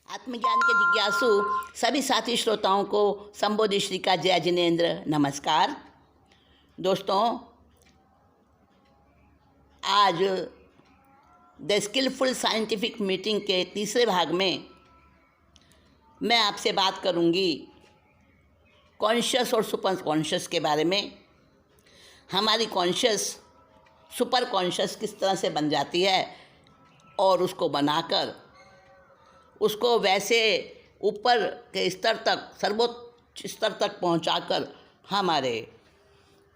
आत्मज्ञान के जिज्ञासु सभी साथी श्रोताओं को संबोधि श्री का जय जिनेन्द्र नमस्कार। दोस्तों, आज द स्किलफुल साइंटिफिक मीटिंग के तीसरे भाग में मैं आपसे बात करूंगी कॉन्शियस और सुपर कॉन्शियस के बारे में। हमारी कॉन्शियस सुपर कॉन्शियस किस तरह से बन जाती है और उसको बनाकर उसको वैसे ऊपर के स्तर तक, सर्वोच्च स्तर तक पहुंचाकर हमारे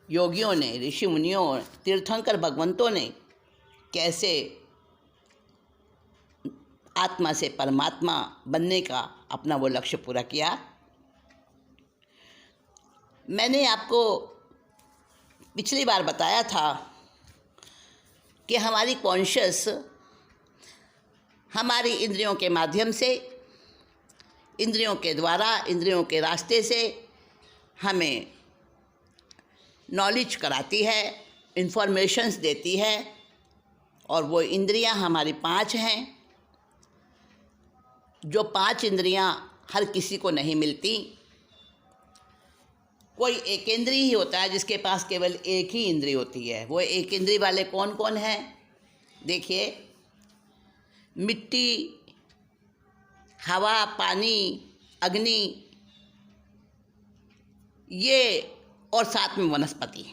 योगियों ने, ऋषि मुनियों, तीर्थंकर भगवंतों ने कैसे आत्मा से परमात्मा बनने का अपना वो लक्ष्य पूरा किया। मैंने आपको पिछली बार बताया था कि हमारी कॉन्शियस हमारी इंद्रियों के माध्यम से, इंद्रियों के द्वारा, इंद्रियों के रास्ते से हमें नॉलेज कराती है, इन्फॉर्मेशंस देती है। और वो इंद्रियां हमारी 5 हैं। जो 5 इंद्रियां हर किसी को नहीं मिलती। कोई एक इंद्रिय ही होता है जिसके पास केवल एक ही इंद्रिय होती है। वो एक इंद्रिय वाले कौन कौन हैं? देखिए, मिट्टी, हवा, पानी, अग्नि, ये और साथ में वनस्पति,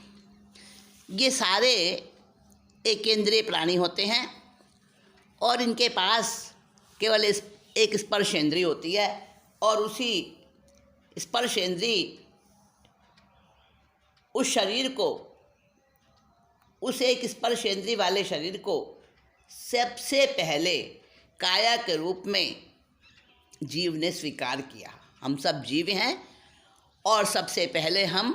ये सारे एक इंद्रिय प्राणी होते हैं और इनके पास केवल एक स्पर्श इंद्रिय होती है। और उसी स्पर्श इंद्रिय उस शरीर को, उस एक स्पर्श इंद्रिय वाले शरीर को सबसे पहले काया के रूप में जीव ने स्वीकार किया। हम सब जीव हैं और सबसे पहले हम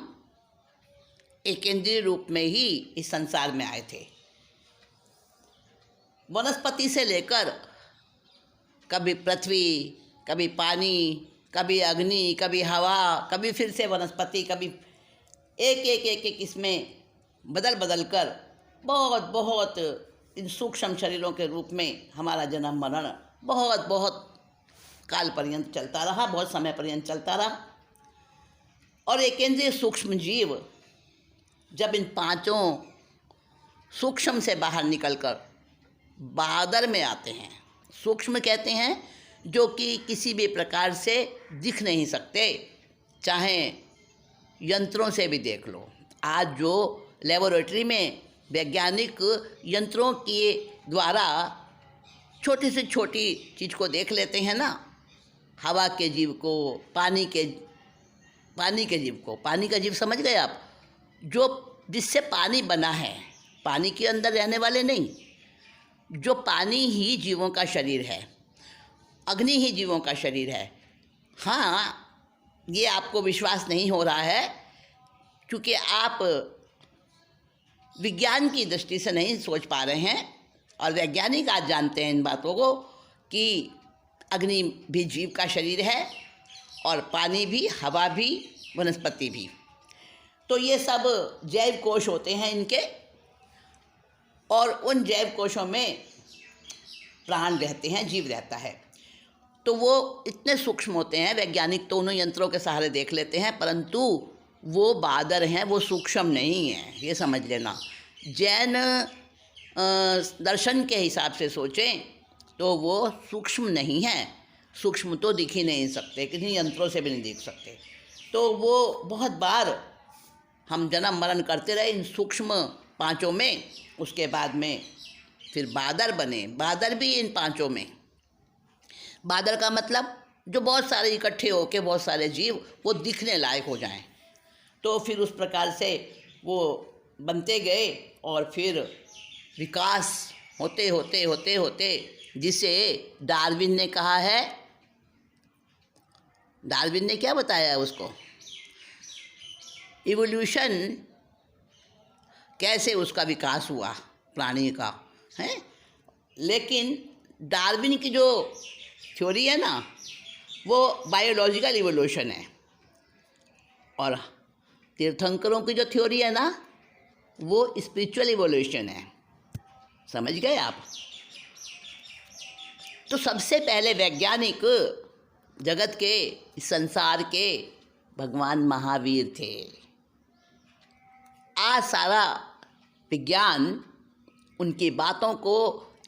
एक इंद्रिय रूप में ही इस संसार में आए थे। वनस्पति से लेकर कभी पृथ्वी, कभी पानी, कभी अग्नि, कभी हवा, कभी फिर से वनस्पति, कभी एक इसमें बदल बदल कर बहुत बहुत इन सूक्ष्म शरीरों के रूप में हमारा जन्म मरण बहुत काल पर्यंत चलता रहा, बहुत समय पर्यंत चलता रहा। और एक इंद्रिय सूक्ष्म जीव जब इन 5 सूक्ष्म से बाहर निकलकर बादर में आते हैं, सूक्ष्म कहते हैं जो कि किसी भी प्रकार से दिख नहीं सकते, चाहे यंत्रों से भी देख लो। आज जो लेबोरेटरी में वैज्ञानिक यंत्रों के द्वारा छोटी से छोटी चीज़ को देख लेते हैं ना, हवा के जीव को, पानी के जीव को, पानी का जीव समझ गए आप, जो जिससे पानी बना है, पानी के अंदर रहने वाले नहीं, जो पानी ही जीवों का शरीर है, अग्नि ही जीवों का शरीर है। हाँ, ये आपको विश्वास नहीं हो रहा है क्योंकि आप विज्ञान की दृष्टि से नहीं सोच पा रहे हैं। और वैज्ञानिक आज जानते हैं इन बातों को कि अग्नि भी जीव का शरीर है और पानी भी, हवा भी, वनस्पति भी। तो ये सब जैव कोश होते हैं इनके, और उन जैव कोशों में प्राण रहते हैं, जीव रहता है। तो वो इतने सूक्ष्म होते हैं, वैज्ञानिक तो उन्हें यंत्रों के सहारे देख लेते हैं, परंतु वो बादर हैं, वो सूक्ष्म नहीं हैं, ये समझ लेना। जैन दर्शन के हिसाब से सोचें तो वो सूक्ष्म नहीं हैं। सूक्ष्म तो दिख ही नहीं सकते, किसी यंत्रों से भी नहीं दिख सकते। तो वो बहुत बार हम जन्म मरण करते रहे इन सूक्ष्म 5 में, उसके बाद में फिर बादर बने। बादर भी इन 5 में। बादर का मतलब जो बहुत सारे इकट्ठे होकर बहुत सारे जीव वो दिखने लायक हो जाएं। तो फिर उस प्रकार से वो बनते गए और फिर विकास होते होते होते होते, जिसे डार्विन ने कहा है, डार्विन ने क्या बताया है उसको, इवोल्यूशन, कैसे उसका विकास हुआ प्राणी का है। लेकिन डार्विन की जो थ्योरी है ना, वो बायोलॉजिकल इवोल्यूशन है, और तीर्थंकरों की जो थ्योरी है ना, वो स्पिरिचुअल इवोल्यूशन है। समझ गए आप? तो सबसे पहले वैज्ञानिक जगत के, इस संसार के भगवान महावीर थे। आज सारा विज्ञान उनकी बातों को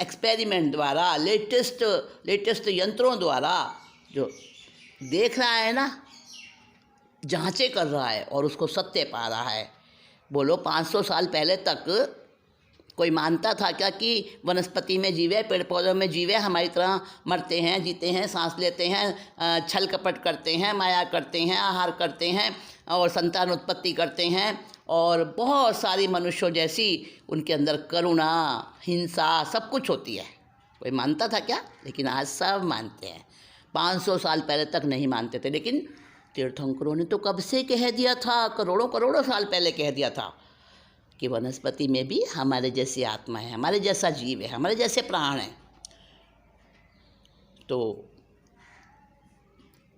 एक्सपेरिमेंट द्वारा, लेटेस्ट यंत्रों द्वारा जो देख रहा है ना, जांचें कर रहा है और उसको सत्य पा रहा है। बोलो 500 साल पहले तक कोई मानता था क्या कि वनस्पति में जीवे, पेड़ पौधों में जीवे हमारी तरह मरते हैं, जीते हैं, सांस लेते हैं, छल कपट करते हैं, माया करते हैं, आहार करते हैं और संतान उत्पत्ति करते हैं और बहुत सारी मनुष्यों जैसी उनके अंदर करुणा, हिंसा सब कुछ होती है। कोई मानता था क्या? लेकिन आज सब मानते हैं। 500 साल पहले तक नहीं मानते थे, लेकिन तीर्थंकरों ने तो कब से कह दिया था, करोड़ों करोड़ों साल पहले कह दिया था कि वनस्पति में भी हमारे जैसी आत्मा है, हमारे जैसा जीव है, हमारे जैसे प्राण हैं। तो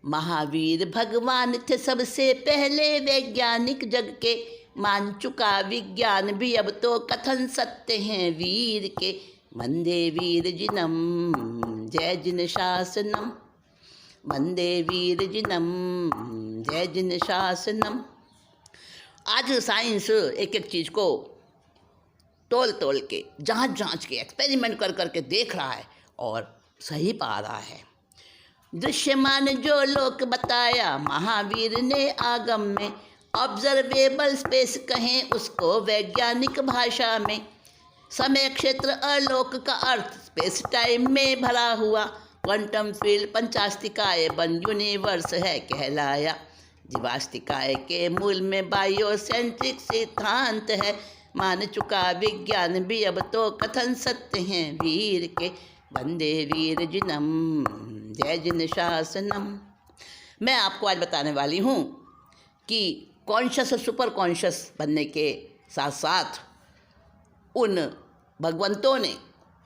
महावीर भगवान थे सबसे पहले वैज्ञानिक, जग के मान चुका विज्ञान भी अब तो कथन सत्य हैं वीर के। वंदे वीर जिनम जय जिन शासनम, वंदे वीर जिनम जय जिन शासनम। आज साइंस एक एक चीज़ को तोल के, जांच के, एक्सपेरिमेंट कर के देख रहा है और सही पा रहा है। दृश्यमान जो लोक बताया महावीर ने आगम में, ऑब्जर्वेबल स्पेस कहें उसको वैज्ञानिक भाषा में। समय क्षेत्र आलोक का अर्थ स्पेस टाइम में भरा हुआ, क्वांटम फील्ड पंचास्तिकाय बन यूनिवर्स है कहलाया। जीवास्तिकाय के मूल में बायोसेंट्रिक सिद्धांत है, मान चुका विज्ञान भी अब तो कथन सत्य हैं वीर के। वंदे वीर जिनम जय जिन शासनम। मैं आपको आज बताने वाली हूँ कि कॉन्शियस और सुपर कॉन्शियस बनने के साथ साथ उन भगवंतों ने,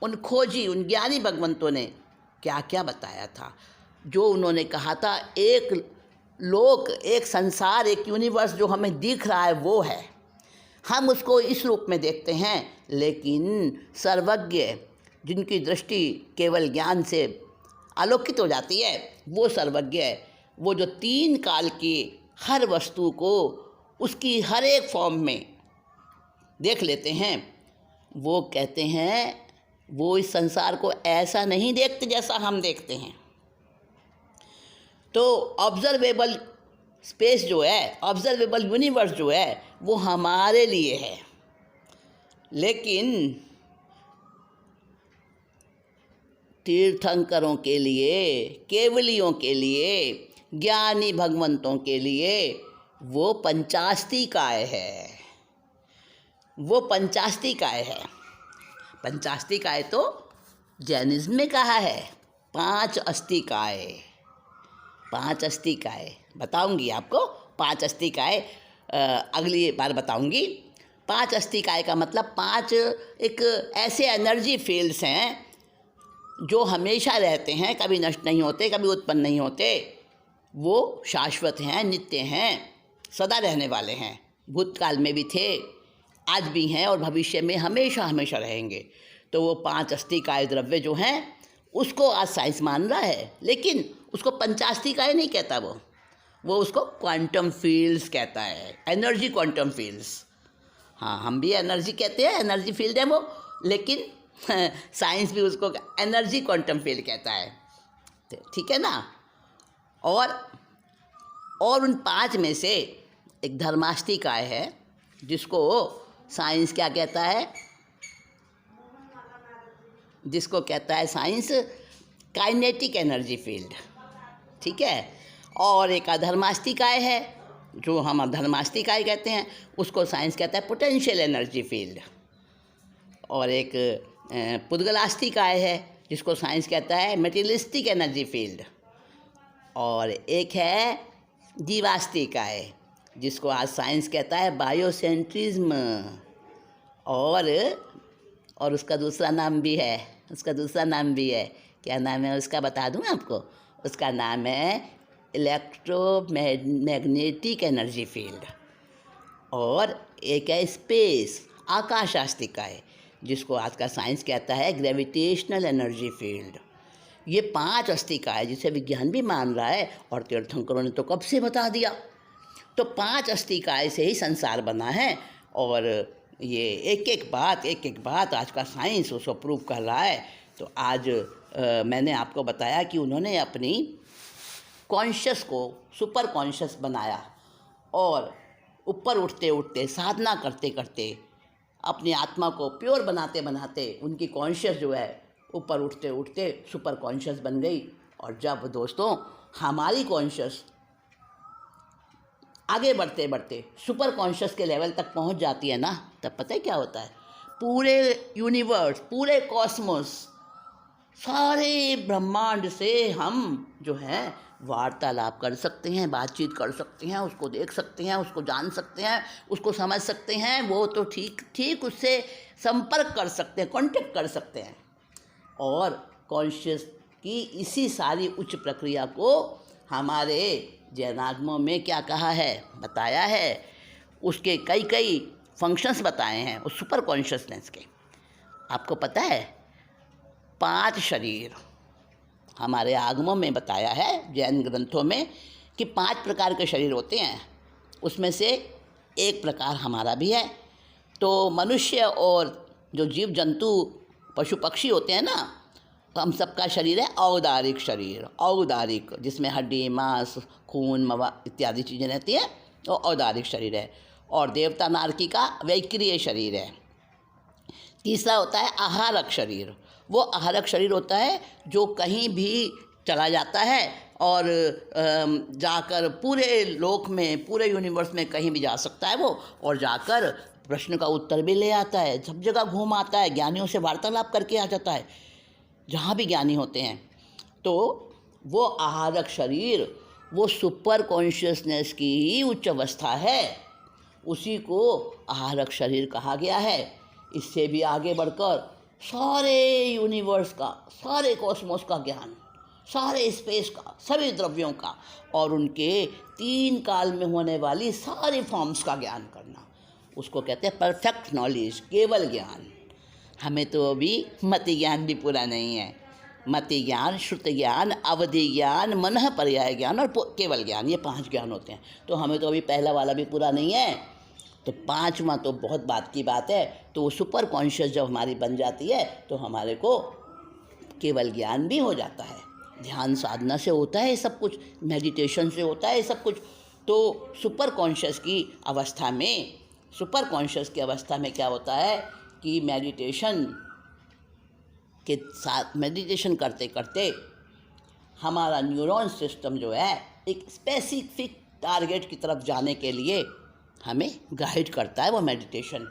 उन खोजी, उन ज्ञानी भगवंतों ने क्या क्या बताया था। जो उन्होंने कहा था, एक लोक, एक संसार, एक यूनिवर्स जो हमें दिख रहा है वो है, हम उसको इस रूप में देखते हैं, लेकिन सर्वज्ञ जिनकी दृष्टि केवल ज्ञान से आलोकित हो जाती है, वो सर्वज्ञ है। वो जो 3 काल की हर वस्तु को उसकी हर एक फॉर्म में देख लेते हैं, वो कहते हैं वो इस संसार को ऐसा नहीं देखते जैसा हम देखते हैं। तो ऑब्जर्वेबल स्पेस जो है, ऑब्जर्वेबल यूनिवर्स जो है, वो हमारे लिए है, लेकिन तीर्थंकरों के लिए, केवलियों के लिए, ज्ञानी भगवंतों के लिए वो पंचास्तिकाय है। वो पंचास्तिकाय है। पंचास्तिकाय तो जैनिज्म में कहा है, 5 अस्तिकाय। 5 अस्तिकाय बताऊंगी आपको, 5 अस्तिकाय अगली बार बताऊंगी। 5 अस्तिकाय का मतलब 5 एक ऐसे एनर्जी फील्ड्स हैं जो हमेशा रहते हैं, कभी नष्ट नहीं होते, कभी उत्पन्न नहीं होते। वो शाश्वत हैं, नित्य हैं, सदा रहने वाले हैं। भूतकाल में भी थे, आज भी हैं और भविष्य में हमेशा हमेशा रहेंगे। तो वो 5 अस्तिकाय द्रव्य जो हैं उसको आज साइंस मान रहा है, लेकिन उसको पंचास्तिकाय नहीं कहता। वो उसको क्वांटम फील्ड्स कहता है, एनर्जी क्वांटम फील्ड्स। हाँ, हम भी एनर्जी कहते हैं, एनर्जी फील्ड है वो, लेकिन साइंस भी उसको एनर्जी क्वांटम फील्ड कहता है। ठीक है ना। और उन 5 में से एक धर्मास्तिकाय है, जिसको साइंस क्या कहता है, जिसको कहता है साइंस काइनेटिक एनर्जी फील्ड। ठीक है। और एक अधर्मास्तिकाय है, जो हम अधर्मास्तिकाय कहते हैं, उसको साइंस कहता है पोटेंशियल एनर्जी फील्ड। और एक पुद्गलास्तिकाय है, जिसको साइंस कहता है मेटेरियलिस्टिक एनर्जी फील्ड। और एक है जीवास्तिकाय, जिसको आज साइंस कहता है बायोसेंट्रिज्म। और उसका दूसरा नाम भी है, क्या नाम है उसका बता दूं आपको। उसका नाम है इलेक्ट्रोमैग्नेटिक एनर्जी फील्ड। और एक है स्पेस, आकाशास्तिकाय, जिसको आज का साइंस कहता है ग्रेविटेशनल एनर्जी फील्ड। ये 5 अस्थिकाएँ जिसे विज्ञान भी मान रहा है और तीर्थंकरों ने तो कब से बता दिया। तो 5 अस्थिकाएँ से ही संसार बना है और ये एक एक बात आज का साइंस उसको प्रूव कर रहा है। तो आज मैंने आपको बताया कि उन्होंने अपनी कॉन्शियस को सुपर कॉन्शियस बनाया और ऊपर उठते उठते साधना करते करते अपनी आत्मा को प्योर बनाते बनाते उनकी कॉन्शियस जो है ऊपर उठते उठते सुपर कॉन्शियस बन गई। और जब दोस्तों हमारी कॉन्शियस आगे बढ़ते बढ़ते सुपर कॉन्शियस के लेवल तक पहुंच जाती है ना, तब पता है क्या होता है, पूरे यूनिवर्स, पूरे कॉस्मोस, सारे ब्रह्मांड से हम जो है वार्तालाप कर सकते हैं, बातचीत कर सकते हैं, उसको देख सकते हैं, उसको जान सकते हैं, उसको समझ सकते हैं। वो तो ठीक उससे संपर्क कर सकते हैं, कांटेक्ट कर सकते हैं। और कॉन्शियस की इसी सारी उच्च प्रक्रिया को हमारे जैनागमों में क्या कहा है, बताया है, उसके कई फंक्शंस बताए हैं उस सुपर कॉन्शियसनेस के। आपको पता है 5 शरीर हमारे आगमों में बताया है, जैन ग्रंथों में, कि 5 प्रकार के शरीर होते हैं। उसमें से एक प्रकार हमारा भी है। तो मनुष्य और जो जीव जंतु पशु पक्षी होते हैं ना, तो हम सबका शरीर है औदारिक शरीर, औदारिक, जिसमें हड्डी, मांस, खून, मवा इत्यादि चीज़ें रहती हैं, तो औदारिक शरीर है। और देवता नारकी का वैक्रिय शरीर है। तीसरा होता है आहारक शरीर। वो आहारक शरीर होता है जो कहीं भी चला जाता है और जाकर पूरे लोक में, पूरे यूनिवर्स में कहीं भी जा सकता है वो, और जाकर प्रश्न का उत्तर भी ले आता है, सब जगह घूम आता है, ज्ञानियों से वार्तालाप करके आ जाता है जहाँ भी ज्ञानी होते हैं। तो वो आहारक शरीर वो सुपर कॉन्शियसनेस की ही उच्च अवस्था है, उसी को आहारक शरीर कहा गया है। इससे भी आगे बढ़कर सारे यूनिवर्स का, सारे कॉस्मोस का ज्ञान, सारे स्पेस का, सभी द्रव्यों का और उनके 3 काल में होने वाली सारी फॉर्म्स का ज्ञान करना, उसको कहते हैं परफेक्ट नॉलेज, केवल ज्ञान। हमें तो अभी मति ज्ञान भी पूरा नहीं है। मति ज्ञान, श्रुति ज्ञान, अवधि ज्ञान, मनः पर्याय ज्ञान और केवल ज्ञान, ये 5 ज्ञान होते हैं। तो हमें तो अभी पहला वाला भी पूरा नहीं है, तो 5वां तो बहुत बात की बात है। तो वो सुपर कॉन्शियस जब हमारी बन जाती है तो हमारे को केवल ज्ञान भी हो जाता है। ध्यान साधना से होता है सब कुछ, मेडिटेशन से होता है सब कुछ। तो सुपर कॉन्शियस की अवस्था में, सुपर कॉन्शियस की अवस्था में क्या होता है कि मेडिटेशन के साथ, मेडिटेशन करते करते हमारा न्यूरॉन सिस्टम जो है एक स्पेसिफिक टारगेट की तरफ जाने के लिए हमें गाइड करता है वो मेडिटेशन।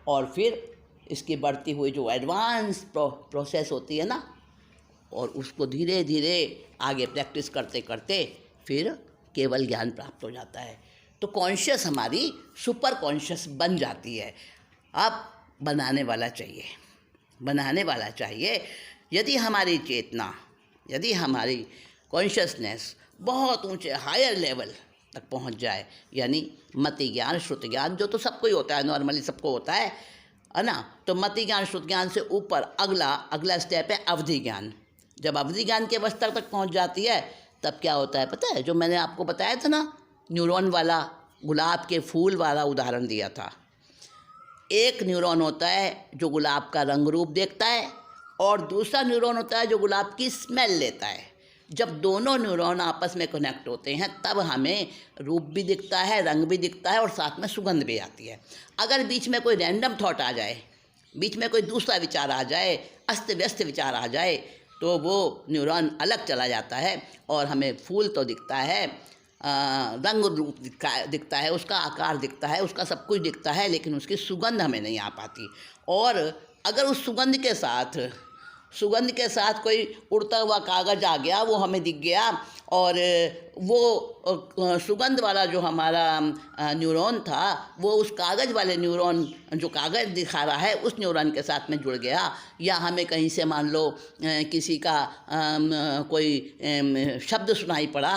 और फिर इसकी बढ़ती हुई जो एडवांस प्रोसेस होती है ना, और उसको धीरे धीरे आगे प्रैक्टिस करते करते फिर केवल ज्ञान प्राप्त हो जाता है। तो कॉन्शियस हमारी सुपर कॉन्शियस बन जाती है। अब बनाने वाला चाहिए, बनाने वाला चाहिए। यदि हमारी चेतना, यदि हमारी कॉन्शियसनेस बहुत ऊंचे हायर लेवल तक पहुंच जाए, यानी मति ज्ञान, श्रुति ज्ञान, जो तो सबको ही होता है, नॉर्मली सबको होता है ना। तो मति ज्ञान, श्रुति ज्ञान से ऊपर अगला स्टेप है अवधि ज्ञान। जब अवधि ज्ञान के अवस्था तक पहुंच जाती है तब क्या होता है पता है, जो मैंने आपको बताया था ना, न्यूरॉन वाला, गुलाब के फूल वाला उदाहरण दिया था। एक न्यूरॉन होता है जो गुलाब का रंग रूप देखता है और दूसरा न्यूरॉन होता है जो गुलाब की स्मेल लेता है। जब दोनों न्यूरॉन आपस में कनेक्ट होते हैं तब हमें रूप भी दिखता है, रंग भी दिखता है और साथ में सुगंध भी आती है। अगर बीच में कोई रैंडम थॉट आ जाए, बीच में कोई दूसरा विचार आ जाए, अस्त व्यस्त विचार आ जाए, तो वो न्यूरॉन अलग चला जाता है और हमें फूल तो दिखता है, रंग रूप दिखता है, उसका आकार दिखता है, उसका सब कुछ दिखता है, लेकिन उसकी सुगंध हमें नहीं आ पाती। और अगर उस सुगंध के साथ कोई उड़ता हुआ कागज़ आ गया, वो हमें दिख गया, और वो सुगंध वाला जो हमारा न्यूरॉन था वो उस कागज़ वाले न्यूरॉन, जो कागज़ दिखा रहा है, उस न्यूरॉन के साथ में जुड़ गया, या हमें कहीं से मान लो किसी का कोई शब्द सुनाई पड़ा,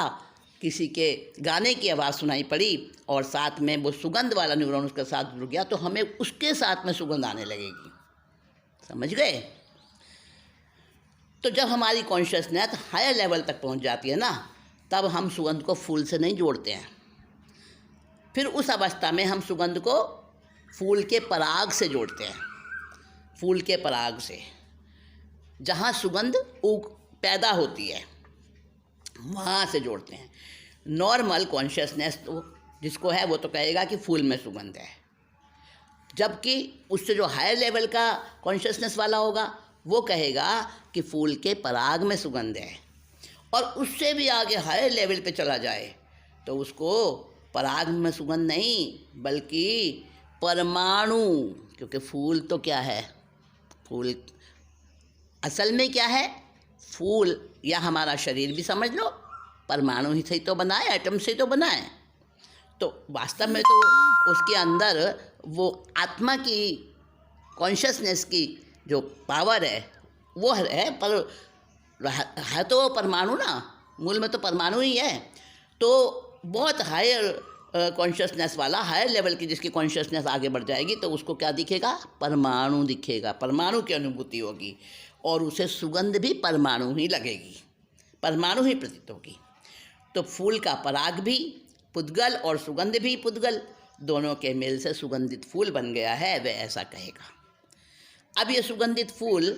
किसी के गाने की आवाज़ सुनाई पड़ी और साथ में वो सुगंध वाला न्यूरॉन उसके साथ जुड़ गया, तो हमें उसके साथ में सुगंध आने लगेगी। समझ गए? तो जब हमारी कॉन्शियसनेस हायर लेवल तक पहुंच जाती है ना, तब हम सुगंध को फूल से नहीं जोड़ते हैं। फिर उस अवस्था में हम सुगंध को फूल के पराग से जोड़ते हैं। फूल के पराग से, जहाँ सुगंध पैदा होती है, वहाँ से जोड़ते हैं। नॉर्मल कॉन्शियसनेस तो जिसको है वो तो कहेगा कि फूल में सुगंध है, जबकि उससे जो हायर लेवल का कॉन्शियसनेस वाला होगा वो कहेगा कि फूल के पराग में सुगंध है। और उससे भी आगे हायर लेवल पे चला जाए तो उसको पराग में सुगंध नहीं बल्कि परमाणु, क्योंकि फूल तो क्या है, फूल असल में क्या है, फूल या हमारा शरीर भी समझ लो परमाणु ही से तो बना है, एटम से तो बना है। तो वास्तव में तो उसके अंदर वो आत्मा की कॉन्शियसनेस की जो पावर है वो है, पर है तो परमाणु ना, मूल में तो परमाणु ही है। तो बहुत हायर कॉन्शियसनेस वाला, हायर लेवल की जिसकी कॉन्शियसनेस आगे बढ़ जाएगी तो उसको क्या दिखेगा, परमाणु दिखेगा, परमाणु की अनुभूति होगी और उसे सुगंध भी परमाणु ही लगेगी, परमाणु ही प्रतीत होगी। तो फूल का पराग भी पुद्गल और सुगंध भी पुद्गल, दोनों के मेल से सुगंधित फूल बन गया है, वह ऐसा कहेगा। अब ये सुगंधित फूल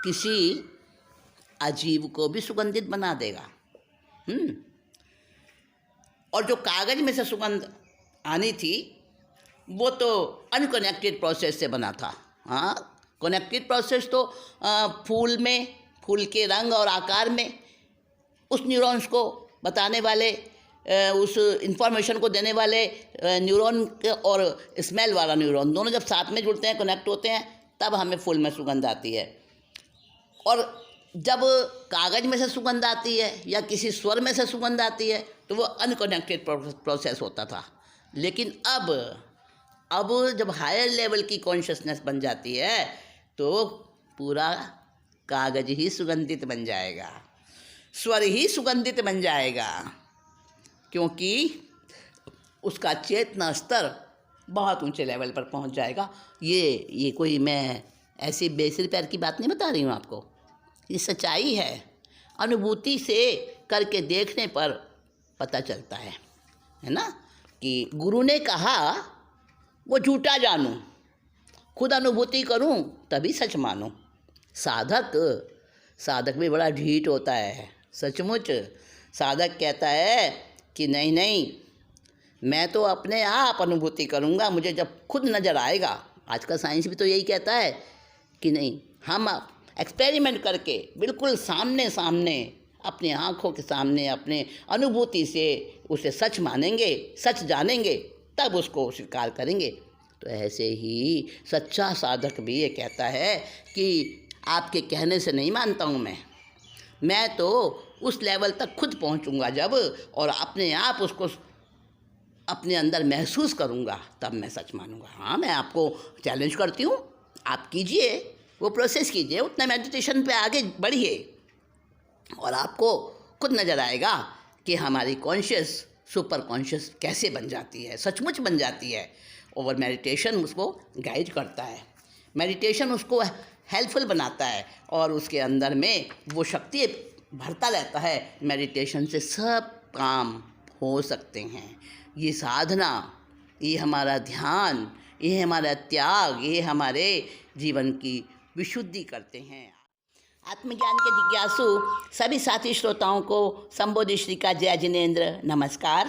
किसी अजीव को भी सुगंधित बना देगा। और जो कागज में से सुगंध आनी थी वो तो अनकनेक्टेड प्रोसेस से बना था। हाँ, कनेक्टेड प्रोसेस तो फूल में, फूल के रंग और आकार में उस न्यूरॉन्स को बताने वाले, उस इंफॉर्मेशन को देने वाले न्यूरॉन और स्मेल वाला न्यूरॉन दोनों जब साथ में जुड़ते हैं, कनेक्ट होते हैं, तब हमें फूल में सुगंध आती है। और जब कागज में से सुगंध आती है या किसी स्वर में से सुगंध आती है तो वो अनकनेक्टेड प्रोसेस होता था। लेकिन अब जब हायर लेवल की कॉन्शियसनेस बन जाती है तो पूरा कागज ही सुगंधित बन जाएगा, स्वर ही सुगंधित बन जाएगा, क्योंकि उसका चेतना स्तर बहुत ऊंचे लेवल पर पहुंच जाएगा। ये कोई मैं ऐसी बेसिर पैर की बात नहीं बता रही हूँ आपको, ये सच्चाई है। अनुभूति से करके देखने पर पता चलता है ना, कि गुरु ने कहा वो झूठा जानूं, खुद अनुभूति करूं तभी सच मानूं। साधक भी बड़ा ढीठ होता है, सचमुच। साधक कहता है कि नहीं नहीं, मैं तो अपने आप अनुभूति करूंगा, मुझे जब खुद नज़र आएगा। आज का साइंस भी तो यही कहता है कि नहीं, हम एक्सपेरिमेंट करके बिल्कुल सामने सामने, अपनी आँखों के सामने, अपने अनुभूति से उसे सच मानेंगे, सच जानेंगे, तब उसको स्वीकार करेंगे। तो ऐसे ही सच्चा साधक भी ये कहता है कि आपके कहने से नहीं मानता हूँ मैं तो उस लेवल तक खुद पहुँचूँगा जब, और अपने आप उसको अपने अंदर महसूस करूँगा, तब मैं सच मानूँगा। हाँ, मैं आपको चैलेंज करती हूँ, आप कीजिए, वो प्रोसेस कीजिए, उतना मेडिटेशन पे आगे बढ़िए और आपको खुद नज़र आएगा कि हमारी कॉन्शियस सुपर कॉन्शियस कैसे बन जाती है, सचमुच बन जाती है। और मेडिटेशन उसको गाइड करता है, मेडिटेशन उसको हेल्पफुल बनाता है और उसके अंदर में वो शक्ति भरता रहता है। मेडिटेशन से सब काम हो सकते हैं। ये साधना, ये हमारा ध्यान, ये हमारा त्याग, ये हमारे जीवन की विशुद्धि करते हैं। आत्मज्ञान के जिज्ञासु सभी साथी श्रोताओं को संबोधि श्री का जय जिनेन्द्र, नमस्कार।